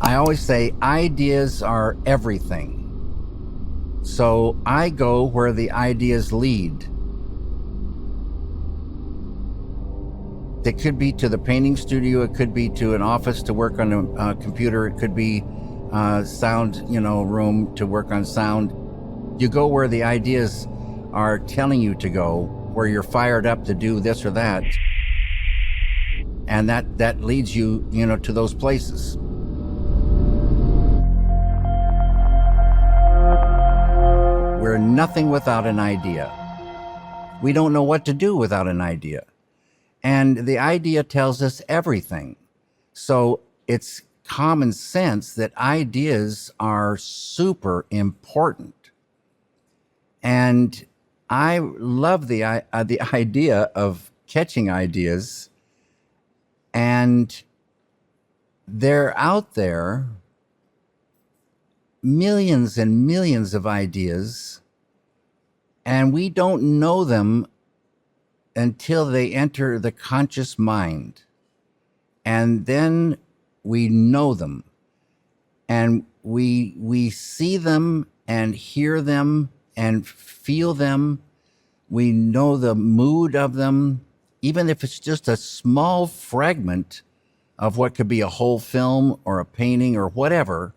I always say ideas are everything. So I go where the ideas lead. It could be to the painting studio, it could be to an office to work on a computer, it could be sound, room to work on sound. You go where the ideas are telling you to go, where you're fired up to do this or that. And that leads you, to those places. We're nothing without an idea. We don't know what to do without an idea. And the idea tells us everything. So it's common sense that ideas are super important. And I love the idea of catching ideas. And they're out there, millions and millions of ideas, and we don't know them until they enter the conscious mind. And then we know them. And we see them and hear them and feel them. We know the mood of them, even if it's just a small fragment of what could be a whole film or a painting or whatever.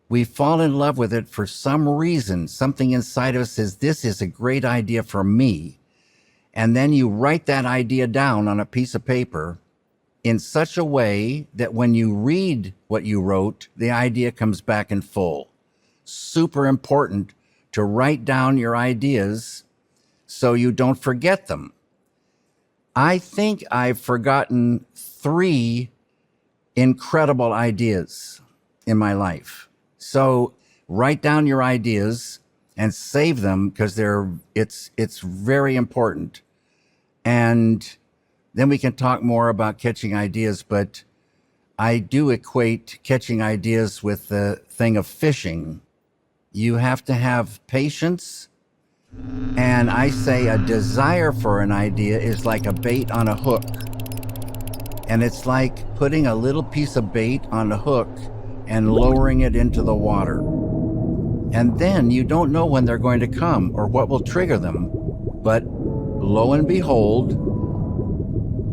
We fall in love with it for some reason. Something inside of us says, this is a great idea for me. And then you write that idea down on a piece of paper in such a way that when you read what you wrote, the idea comes back in full. Super important to write down your ideas so you don't forget them. I think I've forgotten 3 incredible ideas in my life. So write down your ideas and save them, because it's very important. And then we can talk more about catching ideas, but I do equate catching ideas with the thing of fishing. You have to have patience, and I say a desire for an idea is like a bait on a hook. And it's like putting a little piece of bait on a hook and lowering it into the water. And then you don't know when they're going to come or what will trigger them. But lo and behold,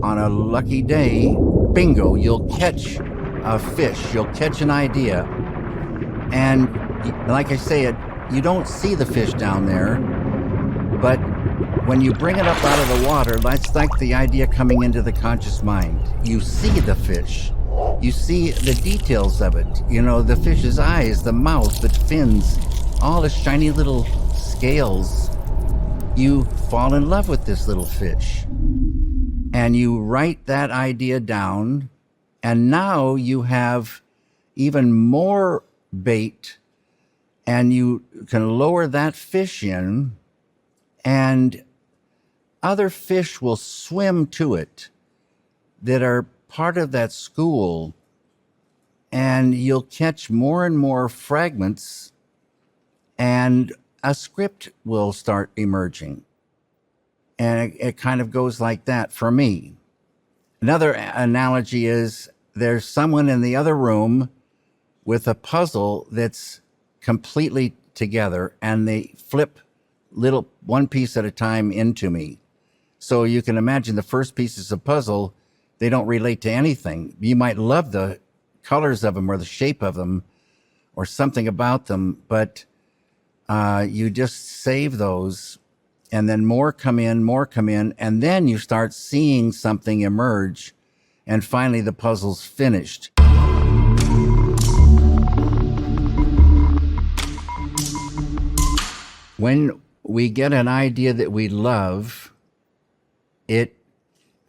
on a lucky day, bingo, you'll catch a fish, you'll catch an idea. And like I say, you don't see the fish down there, but when you bring it up out of the water, that's like the idea coming into the conscious mind. You see the fish. You see the details of it. The fish's eyes, the mouth, the fins, all the shiny little scales. You fall in love with this little fish. And you write that idea down, and now you have even more bait, and you can lower that fish in, and other fish will swim to it that are part of that school, and you'll catch more and more fragments, and a script will start emerging. And it kind of goes like that for me. Another analogy is there's someone in the other room with a puzzle that's completely together, and they flip one piece at a time into me. So you can imagine the first pieces of puzzle, they don't relate to anything. You might love the colors of them or the shape of them or something about them, but you just save those, and then more come in, and then you start seeing something emerge, and finally the puzzle's finished. When we get an idea that we love, it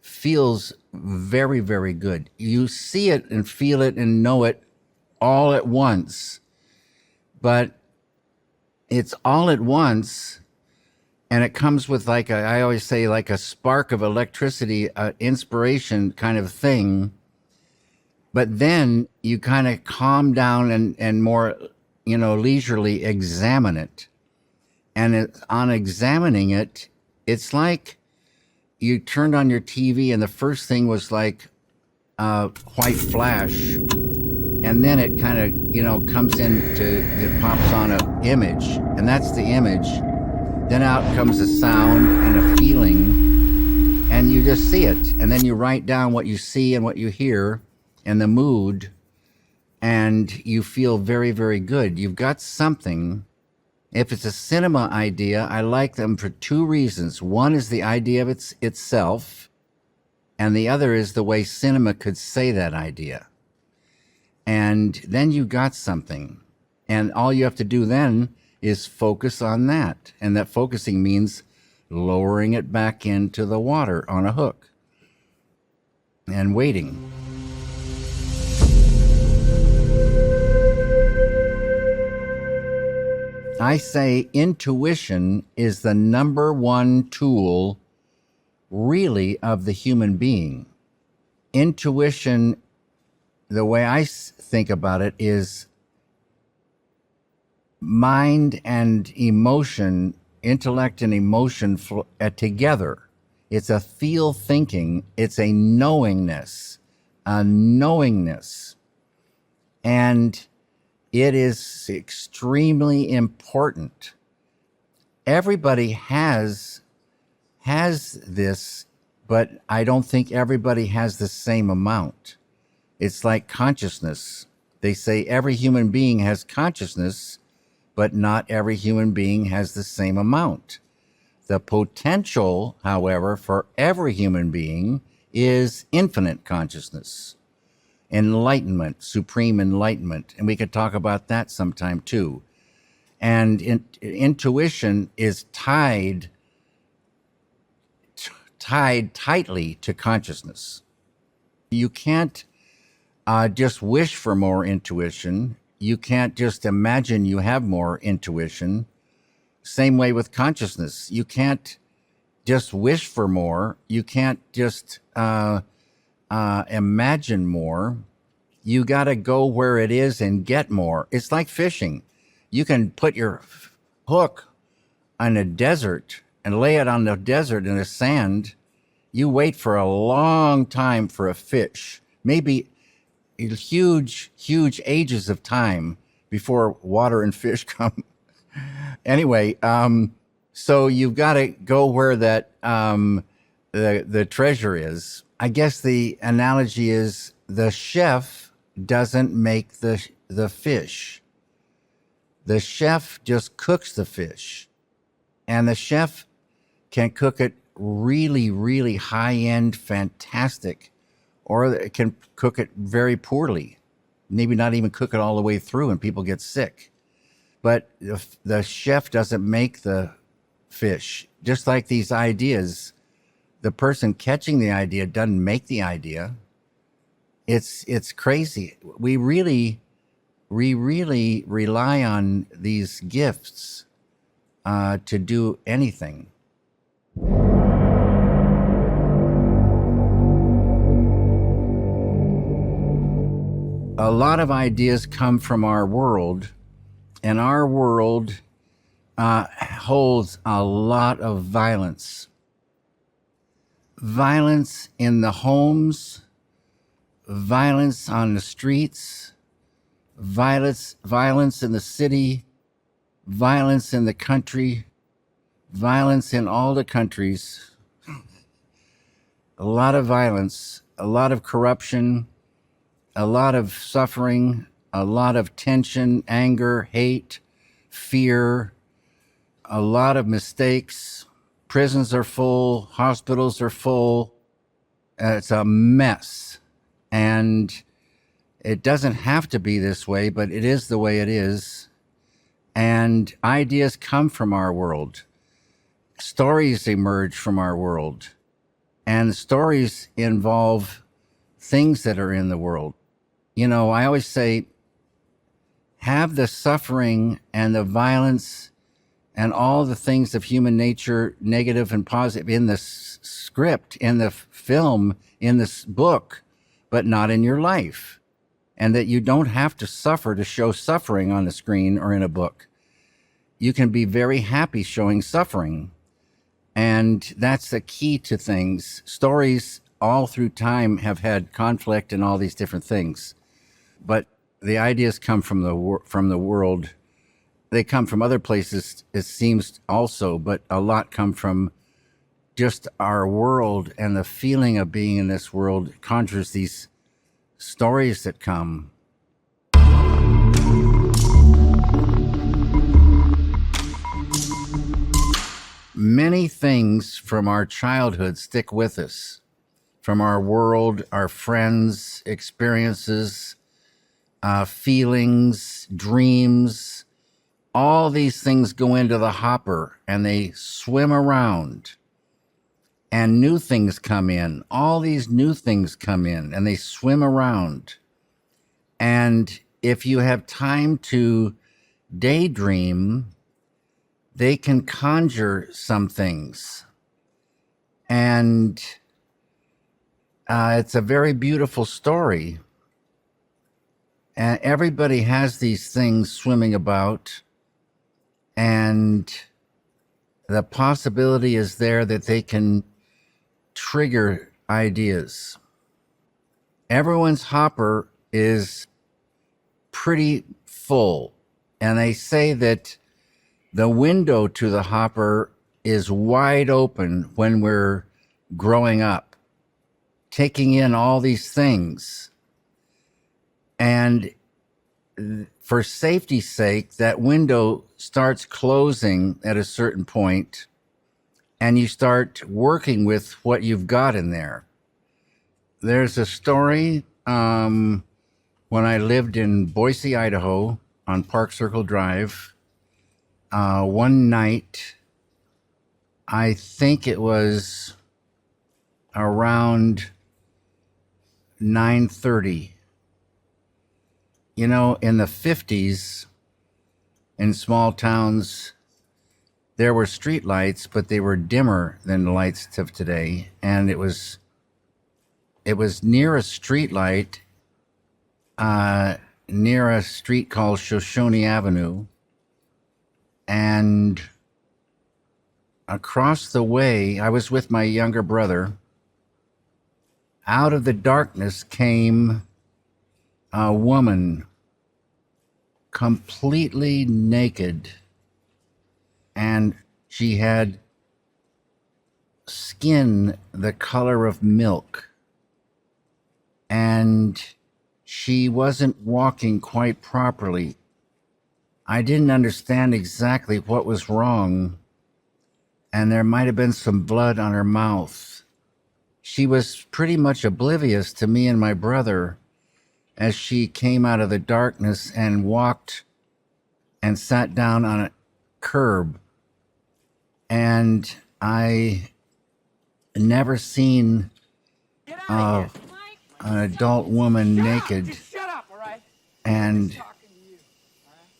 feels very, very good. You see it and feel it and know it all at once, but it's all at once, and it comes with I always say, like a spark of electricity, inspiration kind of thing. But then you kind of calm down and more, leisurely examine it. And on examining it, it's like you turned on your TV and the first thing was like a white flash, and then it kind of, comes into, it pops on an image, and that's the image. Then out comes a sound and a feeling, and you just see it. And then you write down what you see and what you hear and the mood, and you feel very, very good. You've got something. If it's a cinema idea, I like them for two reasons. One is the idea of itself, and the other is the way cinema could say that idea. And then you got something. And all you have to do then is focus on that. And that focusing means lowering it back into the water on a hook and waiting. I say intuition is the number one tool, really, of the human being. Intuition, the way I think about it, is mind and emotion, intellect and emotion together. It's a feel thinking. It's a knowingness. And it is extremely important. Everybody has this, but I don't think everybody has the same amount. It's like consciousness. They say every human being has consciousness, but not every human being has the same amount. The potential, however, for every human being is infinite consciousness. Enlightenment, supreme enlightenment. And we could talk about that sometime too. And intuition is tied tightly to consciousness. You can't just wish for more intuition. You can't just imagine you have more intuition. Same way with consciousness. You can't just wish for more. You can't just imagine more. You got to go where it is and get more. It's like fishing. You can put your hook on a desert and lay it on the desert in the sand. You wait for a long time for a fish, maybe huge ages of time before water and fish come. Anyway, so you've got to go where that the treasure is. I guess the analogy is the chef doesn't make the fish. The chef just cooks the fish. And the chef can cook it really, really high-end, fantastic, or it can cook it very poorly, maybe not even cook it all the way through and people get sick. But the chef doesn't make the fish. Just like these ideas, the person catching the idea doesn't make the idea. It's crazy. We really rely on these gifts to do anything. A lot of ideas come from our world, and our world holds a lot of violence. Violence in the homes, violence on the streets, violence in the city, violence in the country, violence in all the countries. A lot of violence, a lot of corruption, a lot of suffering, a lot of tension, anger, hate, fear, a lot of mistakes. Prisons are full, hospitals are full. It's a mess. And it doesn't have to be this way, but it is the way it is. And ideas come from our world. Stories emerge from our world. And stories involve things that are in the world. You know, I always say, have the suffering and the violence and all the things of human nature, negative and positive, in the script, in the film, in this book, but not in your life. And that you don't have to suffer to show suffering on the screen or in a book. You can be very happy showing suffering. And that's the key to things. Stories all through time have had conflict and all these different things. But the ideas come from the world. They come from other places, it seems also, but a lot come from just our world, and the feeling of being in this world conjures these stories that come. Many things from our childhood stick with us, from our world, our friends, experiences, feelings, dreams. All these things go into the hopper and they swim around, and new things come in. All these new things come in and they swim around. And if you have time to daydream, they can conjure some things. And it's a very beautiful story. And everybody has these things swimming about, and the possibility is there that they can trigger ideas. Everyone's hopper is pretty full, and they say that the window to the hopper is wide open when we're growing up, taking in all these things. And for safety's sake, that window starts closing at a certain point, and you start working with what you've got in there. There's a story when I lived in Boise, Idaho, on Park Circle Drive. One night, I think it was around 9:30. You know, in the 50s, in small towns, there were street lights, but they were dimmer than the lights of today. And it was near a street light, near a street called Shoshone Avenue. And across the way, I was with my younger brother. Out of the darkness came a woman, completely naked, and she had skin the color of milk, and she wasn't walking quite properly. I didn't understand exactly what was wrong, and there might have been some blood on her mouth. She was pretty much oblivious to me and my brother as she came out of the darkness and walked and sat down on a curb. And I never seen an adult woman naked. And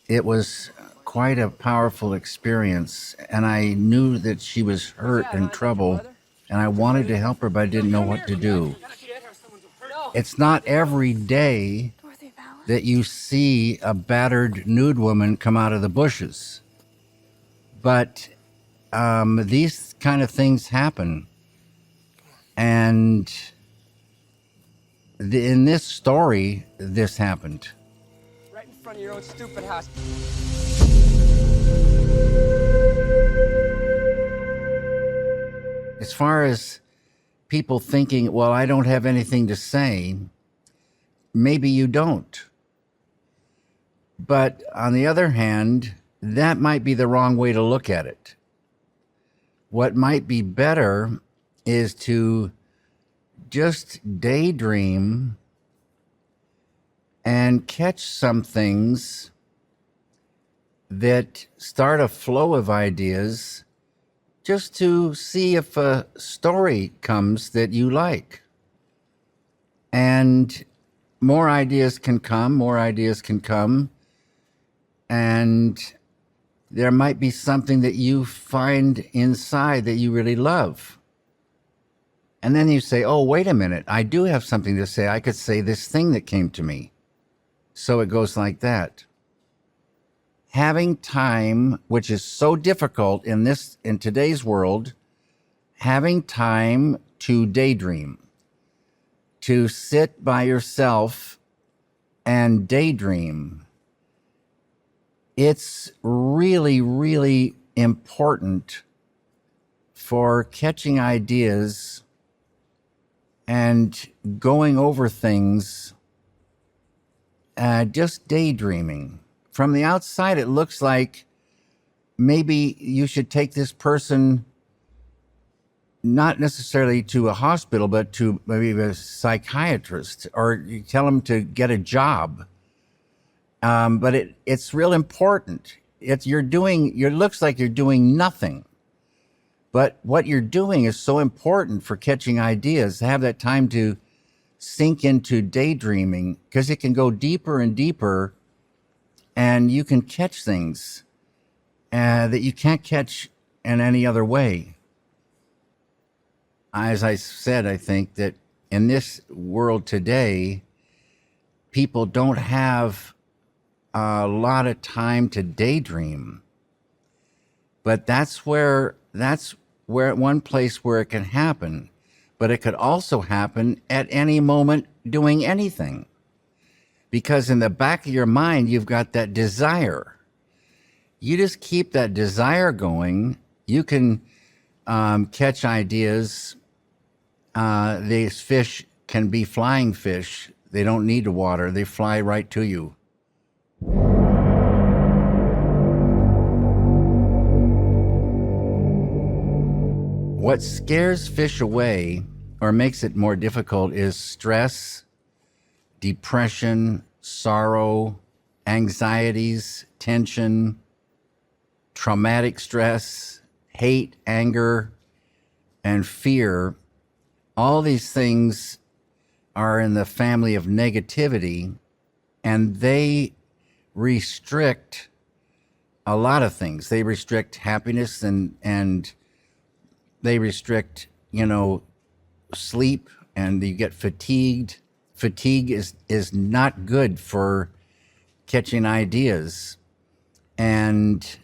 it was quite a powerful experience. And I knew that she was hurt and trouble, and I wanted to help her, but I didn't know what to do. It's not every day that you see a battered nude woman come out of the bushes. But these kind of things happen. And in this story, this happened. Right in front of your own stupid house. As far as people thinking, well, I don't have anything to say, maybe you don't. But on the other hand, that might be the wrong way to look at it. What might be better is to just daydream and catch some things that start a flow of ideas, just to see if a story comes that you like. And more ideas can come, and there might be something that you find inside that you really love. And then you say, oh, wait a minute, I do have something to say. I could say this thing that came to me. So it goes like that. Having time, which is so difficult in today's world, having time to daydream, to sit by yourself and daydream. It's really, really important for catching ideas and going over things, just daydreaming. From the outside, it looks like maybe you should take this person not necessarily to a hospital, but to maybe a psychiatrist, or you tell them to get a job. But it's real important. It looks like you're doing nothing. But what you're doing is so important for catching ideas, to have that time to sink into daydreaming, because it can go deeper and deeper, and you can catch things that you can't catch in any other way. As I said, I think that in this world today, people don't have a lot of time to daydream. But that's where one place where it can happen. But it could also happen at any moment doing anything. Because in the back of your mind, you've got that desire. You just keep that desire going. You can catch ideas. These fish can be flying fish. They don't need the water. They fly right to you. What scares fish away or makes it more difficult is stress, depression, sorrow, anxieties, tension, traumatic stress, hate, anger, and fear. All these things are in the family of negativity, and they restrict a lot of things. They restrict happiness and they restrict, sleep, and you get fatigued. Fatigue is not good for catching ideas. And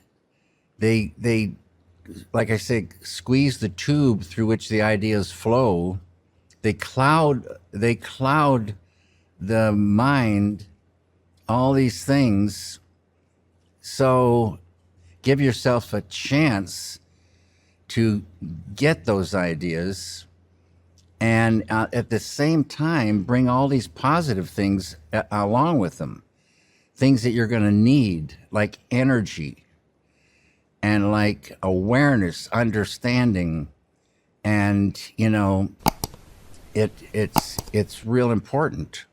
they like I say, squeeze the tube through which the ideas flow. They cloud the mind, all these things. So give yourself a chance to get those ideas, and at the same time bring all these positive things along with them, things that you're going to need, like energy and like awareness, understanding, and it's real important.